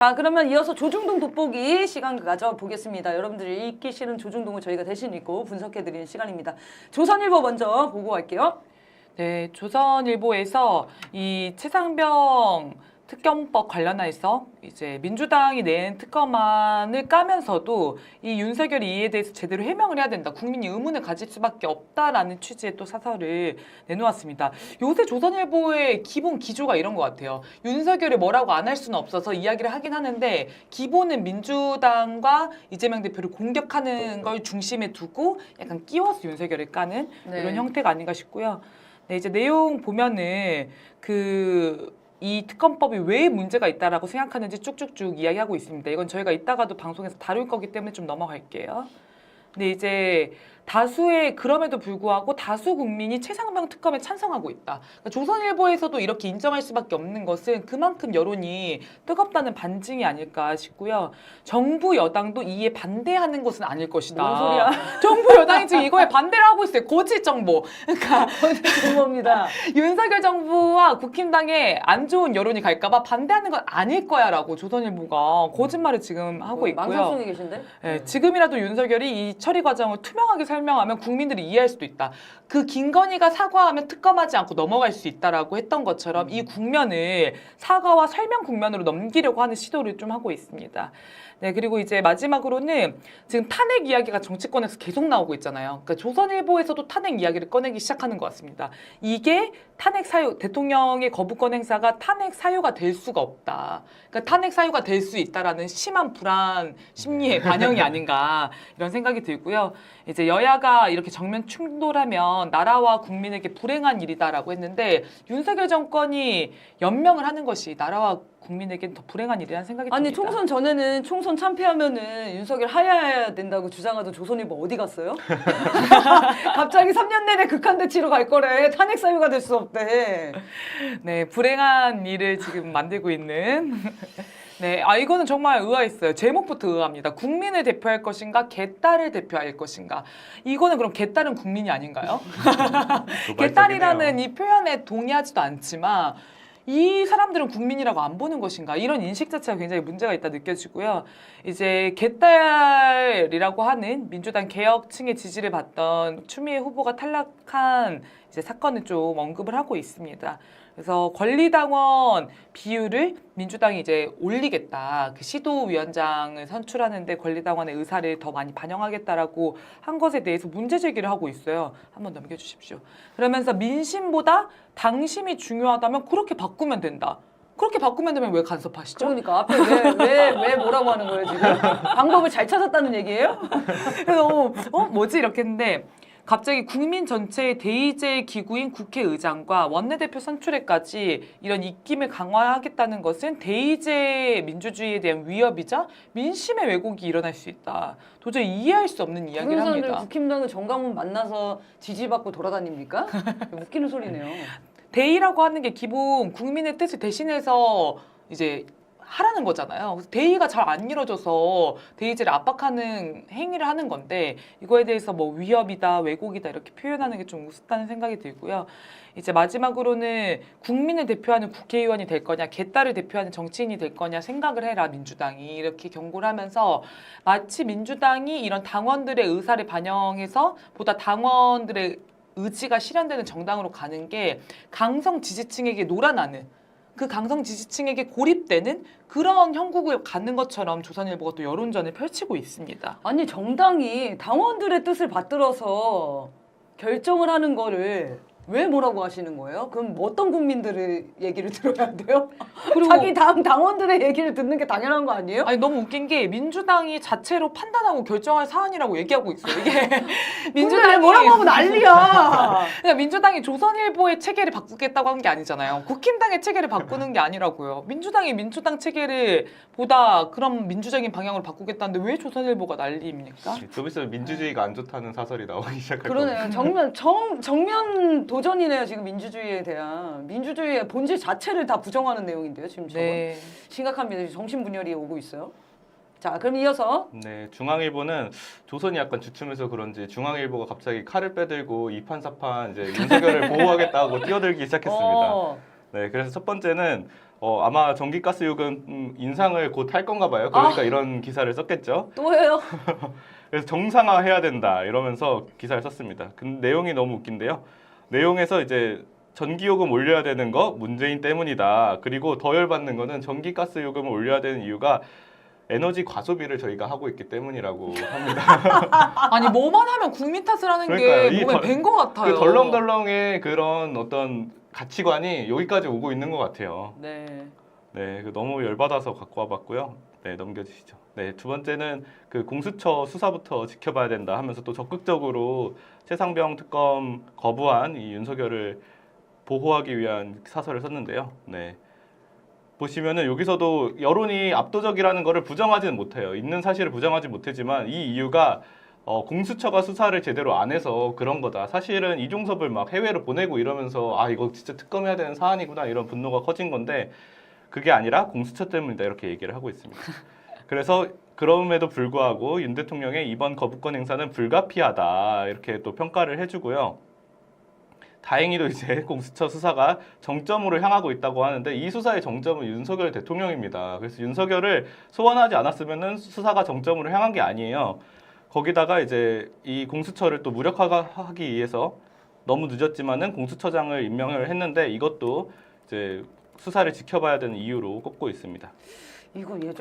자, 그러면 이어서 조중동 돋보기 시간 가져보겠습니다. 여러분들이 읽기 싫은 조중동을 저희가 대신 읽고 분석해드리는 시간입니다. 조선일보 먼저 보고 갈게요. 네, 조선일보에서 이 최상병 특검법 관련해서 이제 민주당이 낸 특검안을 까면서도 이 윤석열이 이에 대해서 제대로 해명을 해야 된다. 국민이 의문을 가질 수밖에 없다라는 취지의 또 사설을 내놓았습니다. 요새 조선일보의 기본 기조가 이런 것 같아요. 윤석열이 뭐라고 안 할 수는 없어서 이야기를 하긴 하는데 기본은 민주당과 이재명 대표를 공격하는 걸 중심에 두고 약간 끼워서 윤석열을 까는 이런 형태가 아닌가 싶고요. 네, 이제 내용 보면은 이 특검법이 왜 문제가 있다라고 생각하는지 쭉쭉쭉 이야기하고 있습니다. 이건 저희가 이따가도 방송에서 다룰 거기 때문에 좀 넘어갈게요. 근데 이제 그럼에도 불구하고 다수 국민이 최상병 특검에 찬성하고 있다. 그러니까 조선일보에서도 이렇게 인정할 수밖에 없는 것은 그만큼 여론이 뜨겁다는 반증이 아닐까 싶고요. 정부 여당도 이에 반대하는 것은 아닐 것이다. 뭔 소리야? 정부 여당이 지금 이거에 반대를 하고 있어요. 거짓 정보. 그러니까 정보입니다. 윤석열 정부와 국힘당에 안 좋은 여론이 갈까봐 반대하는 건 아닐 거야라고 조선일보가 거짓말을 지금 하고 있고요. 망상성이 계신데? 네, 지금이라도 윤석열이 이 처리 과정을 투명하게 설명하면 국민들이 이해할 수도 있다. 그 김건희가 사과하면 특검하지 않고 넘어갈 수 있다라고 했던 것처럼 이 국면을 사과와 설명 국면으로 넘기려고 하는 시도를 좀 하고 있습니다. 네, 그리고 이제 마지막으로는 지금 탄핵 이야기가 정치권에서 계속 나오고 있잖아요. 그러니까 조선일보에서도 탄핵 이야기를 꺼내기 시작하는 것 같습니다. 이게 탄핵 사유, 대통령의 거부권 행사가 탄핵 사유가 될 수가 없다. 그러니까 탄핵 사유가 될 수 있다라는 심한 불안 심리의 반영이 아닌가 이런 생각이 들고요. 이제 여야가 이렇게 정면 충돌하면 나라와 국민에게 불행한 일이다라고 했는데 윤석열 정권이 연명을 하는 것이 나라와 국민에게는 더 불행한 일이라는 생각이 듭니다. 아니 총선 전에는 총선 참패하면은 윤석열 하야해야 된다고 주장하던 조선일보 어디 갔어요? 갑자기 3년 내내 극한대치로 갈 거래. 탄핵 사유가 될 수 없대. 네, 불행한 일을 지금 만들고 있는. 네, 이거는 정말 의아했어요. 제목부터 의아합니다. 국민을 대표할 것인가, 개딸을 대표할 것인가. 이거는 그럼 개딸은 국민이 아닌가요? 개딸이라는 이 표현에 동의하지도 않지만 이 사람들은 국민이라고 안 보는 것인가 이런 인식 자체가 굉장히 문제가 있다 느껴지고요. 이제 개딸이라고 하는 민주당 개혁층의 지지를 받던 추미애 후보가 탈락한 이제 사건을 좀 언급을 하고 있습니다. 그래서 권리당원 비율을 민주당이 이제 올리겠다. 그 시도위원장을 선출하는데 권리당원의 의사를 더 많이 반영하겠다라고 한 것에 대해서 문제 제기를 하고 있어요. 한번 넘겨주십시오. 그러면서 민심보다 당심이 중요하다면 그렇게 바꾸면 된다. 그렇게 바꾸면 되면 왜 간섭하시죠? 그러니까 앞에 왜 뭐라고 하는 거예요 지금? 방법을 잘 찾았다는 얘기예요? 그래서 뭐지 이렇게 했는데 갑자기 국민 전체의 대의제 기구인 국회의장과 원내대표 선출에까지 이런 입김을 강화하겠다는 것은 대의제 민주주의에 대한 위협이자 민심의 왜곡이 일어날 수 있다. 도저히 이해할 수 없는 이야기를 그런 사람들 합니다. 국힘당은 정강훈 만나서 지지받고 돌아다닙니까? 웃기는 소리네요. 대의라고 하는 게 기본 국민의 뜻을 대신해서 이제 하라는 거잖아요. 그래서 대의가 잘 안 이루어져서 대의제를 압박하는 행위를 하는 건데 이거에 대해서 뭐 위협이다, 왜곡이다 이렇게 표현하는 게 좀 우습다는 생각이 들고요. 이제 마지막으로는 국민을 대표하는 국회의원이 될 거냐, 개딸을 대표하는 정치인이 될 거냐 생각을 해라 민주당이 이렇게 경고를 하면서 마치 민주당이 이런 당원들의 의사를 반영해서 보다 당원들의 의지가 실현되는 정당으로 가는 게 강성 지지층에게 놀아나는 그 강성 지지층에게 고립되는 그런 형국을 갖는 것처럼 조선일보가 또 여론전을 펼치고 있습니다. 아니 정당이 당원들의 뜻을 받들어서 결정을 하는 거를 왜 뭐라고 하시는 거예요? 그럼 어떤 국민들의 얘기를 들어야 돼요? 그리고 자기 당원들의 얘기를 듣는 게 당연한 거 아니에요? 아니 너무 웃긴 게 민주당이 자체로 판단하고 결정할 사안이라고 얘기하고 있어요. 이게 민주당이 뭐라고 하면 난리야. 그러니까 민주당이 조선일보의 체계를 바꾸겠다고 한 게 아니잖아요. 국힘당의 체계를 바꾸는 게 아니라고요. 민주당이 민주당 체계를 보다 그런 민주적인 방향으로 바꾸겠다는데 왜 조선일보가 난리입니까? 좀 있으면 민주주의가 안 좋다는 사설이 나오기 시작할 그러네요. 정면 도전이네요. 지금 민주주의에 대한 민주주의의 본질 자체를 다 부정하는 내용인데요. 지금 저건 네. 심각합니다. 정신분열이 오고 있어요. 자, 그럼 이어서 네, 중앙일보는 조선이 약간 주춤해서 그런지 중앙일보가 갑자기 칼을 빼들고 이판사판 이제 윤석열을 보호하겠다고 뛰어들기 시작했습니다. 네, 그래서 첫 번째는 아마 전기가스 요금 인상을 곧 할 건가 봐요. 그러니까 이런 기사를 썼겠죠. 또 해요? 그래서 정상화해야 된다 이러면서 기사를 썼습니다. 근데 내용이 너무 웃긴데요. 내용에서 이제 전기요금 올려야 되는 거 문재인 때문이다. 그리고 더 열받는 거는 전기가스 요금을 올려야 되는 이유가 에너지 과소비를 저희가 하고 있기 때문이라고 합니다. 아니 뭐만 하면 국민 탓을 하는 그러니까요. 게 이 몸에 밴 것 같아요. 그 덜렁덜렁의 그런 어떤 가치관이 여기까지 오고 있는 것 같아요. 네. 네, 너무 열받아서 갖고 와봤고요. 네, 넘겨주시죠. 네, 두 번째는 그 공수처 수사부터 지켜봐야 된다 하면서 또 적극적으로 최상병 특검 거부한 이 윤석열을 보호하기 위한 사설을 썼는데요. 네. 보시면은 여기서도 여론이 압도적이라는 것을 부정하지는 못해요. 있는 사실을 부정하지 못하지만 이 이유가 공수처가 수사를 제대로 안 해서 그런 거다. 사실은 이종섭을 막 해외로 보내고 이러면서 아 이거 진짜 특검해야 되는 사안이구나 이런 분노가 커진 건데 그게 아니라 공수처 때문이다 이렇게 얘기를 하고 있습니다. 그래서 그럼에도 불구하고 윤 대통령의 이번 거부권 행사는 불가피하다 이렇게 또 평가를 해주고요. 다행히도 이제 공수처 수사가 정점으로 향하고 있다고 하는데 이 수사의 정점은 윤석열 대통령입니다. 그래서 윤석열을 소환하지 않았으면은 수사가 정점으로 향한 게 아니에요. 거기다가 이제 이 공수처를 또 무력화하기 위해서 너무 늦었지만은 공수처장을 임명을 했는데 이것도 이제 수사를 지켜봐야 되는 이유로 꼽고 있습니다. 이거 네.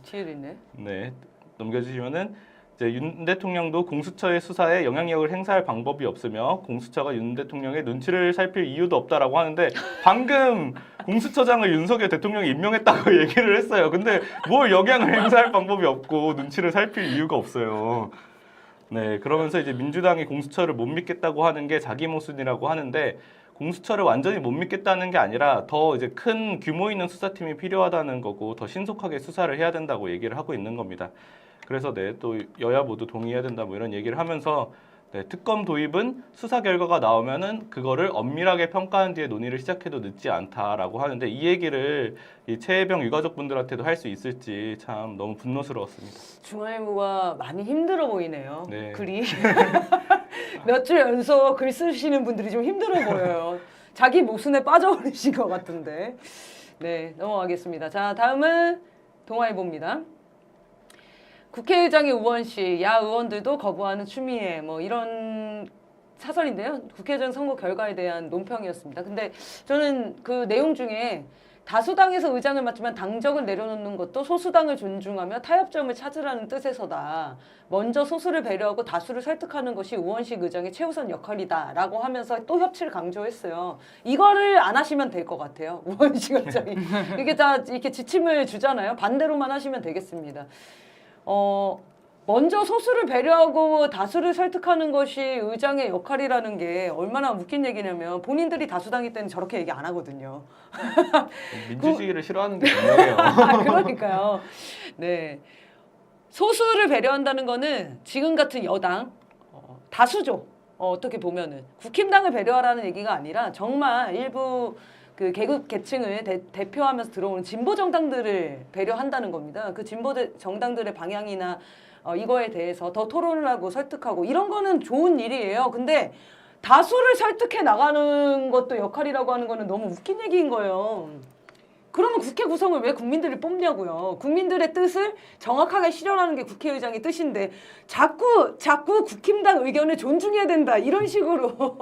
뒤에도 있네. 네, 넘겨주시면은 이제 윤 대통령도 공수처의 수사에 영향력을 행사할 방법이 없으며 공수처가 윤 대통령의 눈치를 살필 이유도 없다라고 하는데 방금 공수처장을 윤석열 대통령이 임명했다고 얘기를 했어요. 근데 뭘 영향을 행사할 방법이 없고 눈치를 살필 이유가 없어요. 네, 그러면서 이제 민주당이 공수처를 못 믿겠다고 하는 게 자기 모순이라고 하는데 공수처를 완전히 못 믿겠다는 게 아니라 더 이제 큰 규모 있는 수사팀이 필요하다는 거고 더 신속하게 수사를 해야 된다고 얘기를 하고 있는 겁니다. 그래서 네, 또 여야 모두 동의해야 된다 뭐 이런 얘기를 하면서 네, 특검 도입은 수사 결과가 나오면은 그거를 엄밀하게 평가한 뒤에 논의를 시작해도 늦지 않다라고 하는데 이 얘기를 이 최혜병 유가족분들한테도 할 수 있을지 참 너무 분노스러웠습니다. 중앙일보가 많이 힘들어 보이네요. 네. 글이 몇 줄 연속 글 쓰시는 분들이 좀 힘들어 보여요. 자기 모순에 빠져버리신 것 같은데. 네, 넘어가겠습니다. 자, 다음은 동아일보입니다. 국회의장의 우원식, 야 의원들도 거부하는 추미애 뭐 이런 사설인데요. 국회의장 선거 결과에 대한 논평이었습니다. 근데 저는 그 내용 중에 다수당에서 의장을 맡지만 당적을 내려놓는 것도 소수당을 존중하며 타협점을 찾으라는 뜻에서다. 먼저 소수를 배려하고 다수를 설득하는 것이 우원식 의장의 최우선 역할이다라고 하면서 또 협치를 강조했어요. 이거를 안 하시면 될 것 같아요. 우원식 의장이. 이게 다 이렇게 지침을 주잖아요. 반대로만 하시면 되겠습니다. 먼저 소수를 배려하고 다수를 설득하는 것이 의장의 역할이라는 게 얼마나 웃긴 얘기냐면 본인들이 다수당일 때는 저렇게 얘기 안 하거든요. 민주주의를 싫어하는 게 분명해요. 그러니까요. 네. 소수를 배려한다는 거는 지금 같은 여당 다수죠. 어떻게 보면은 국힘당을 배려하라는 얘기가 아니라 정말 일부 그 계급 계층을 대표하면서 들어오는 진보 정당들을 배려한다는 겁니다. 그 진보 정당들의 방향이나 이거에 대해서 더 토론을 하고 설득하고 이런 거는 좋은 일이에요. 근데 다수를 설득해 나가는 것도 역할이라고 하는 거는 너무 웃긴 얘기인 거예요. 그러면 국회 구성을 왜 국민들이 뽑냐고요. 국민들의 뜻을 정확하게 실현하는 게 국회의장의 뜻인데 자꾸 국힘당 의견을 존중해야 된다 이런 식으로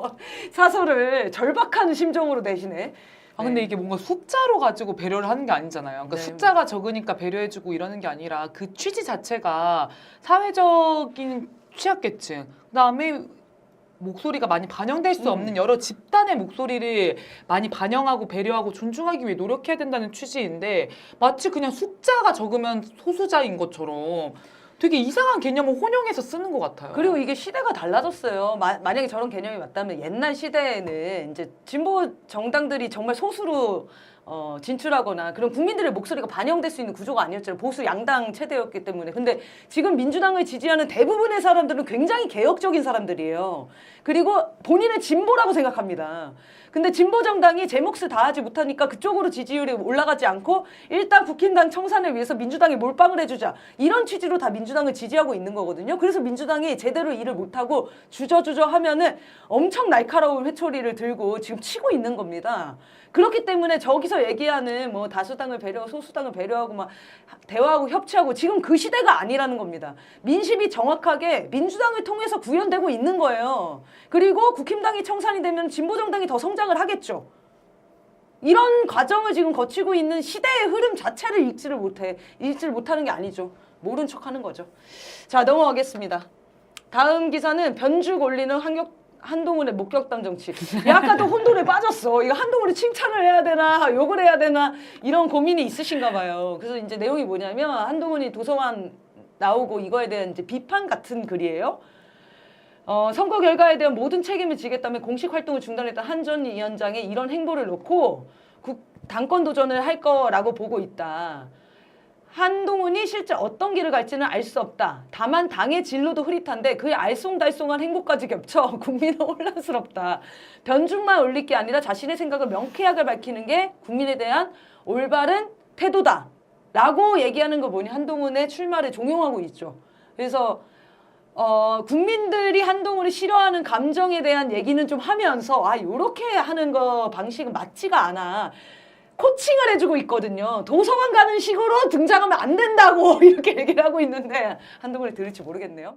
사설을 절박한 심정으로 내시네. 아 근데 이게 뭔가 숫자로 가지고 배려를 하는 게 아니잖아요. 그러니까 네. 숫자가 적으니까 배려해주고 이러는 게 아니라 그 취지 자체가 사회적인 취약계층, 그다음에 목소리가 많이 반영될 수 없는 여러 집단의 목소리를 많이 반영하고 배려하고 존중하기 위해 노력해야 된다는 취지인데 마치 그냥 숫자가 적으면 소수자인 것처럼 되게 이상한 개념을 혼용해서 쓰는 것 같아요. 그리고 이게 시대가 달라졌어요. 만약에 저런 개념이 맞다면 옛날 시대에는 이제 진보 정당들이 정말 소수로 진출하거나 그런 국민들의 목소리가 반영될 수 있는 구조가 아니었잖아요. 보수 양당 체제였기 때문에. 근데 지금 민주당을 지지하는 대부분의 사람들은 굉장히 개혁적인 사람들이에요. 그리고 본인은 진보라고 생각합니다. 근데 진보정당이 제 몫을 다하지 못하니까 그쪽으로 지지율이 올라가지 않고 일단 국힘당 청산을 위해서 민주당이 몰빵을 해주자. 이런 취지로 다 민주당을 지지하고 있는 거거든요. 그래서 민주당이 제대로 일을 못하고 주저주저 하면은 엄청 날카로운 회초리를 들고 지금 치고 있는 겁니다. 그렇기 때문에 저기서 얘기하는 뭐 다수당을 배려하고 소수당을 배려하고 막 대화하고 협치하고 지금 그 시대가 아니라는 겁니다. 민심이 정확하게 민주당을 통해서 구현되고 있는 거예요. 그리고 국힘당이 청산이 되면 진보정당이 더 성장을 하겠죠. 이런 과정을 지금 거치고 있는 시대의 흐름 자체를 읽지를 못하는 게 아니죠. 모른 척하는 거죠. 자, 넘어가겠습니다. 다음 기사는 변죽 올리는 한동훈의 목격담 정치. 약간도 혼돈에 빠졌어. 이거 한동훈이 칭찬을 해야 되나 욕을 해야 되나 이런 고민이 있으신가 봐요. 그래서 이제 내용이 뭐냐면 한동훈이 도서관 나오고 이거에 대한 이제 비판 같은 글이에요. 선거 결과에 대한 모든 책임을 지겠다며 공식 활동을 중단했던 한 전 위원장의 이런 행보를 놓고 당권 도전을 할 거라고 보고 있다. 한동훈이 실제 어떤 길을 갈지는 알 수 없다. 다만 당의 진로도 흐릿한데 그의 알쏭달쏭한 행보까지 겹쳐 국민은 혼란스럽다. 변죽만 올릴 게 아니라 자신의 생각을 명쾌하게 밝히는 게 국민에 대한 올바른 태도다. 라고 얘기하는 거 보니 한동훈의 출마를 종용하고 있죠. 그래서 국민들이 한동훈을 싫어하는 감정에 대한 얘기는 좀 하면서 요렇게 하는 거 방식은 맞지가 않아. 코칭을 해주고 있거든요. 도서관 가는 식으로 등장하면 안 된다고 이렇게 얘기를 하고 있는데 한동훈이 들을지 모르겠네요.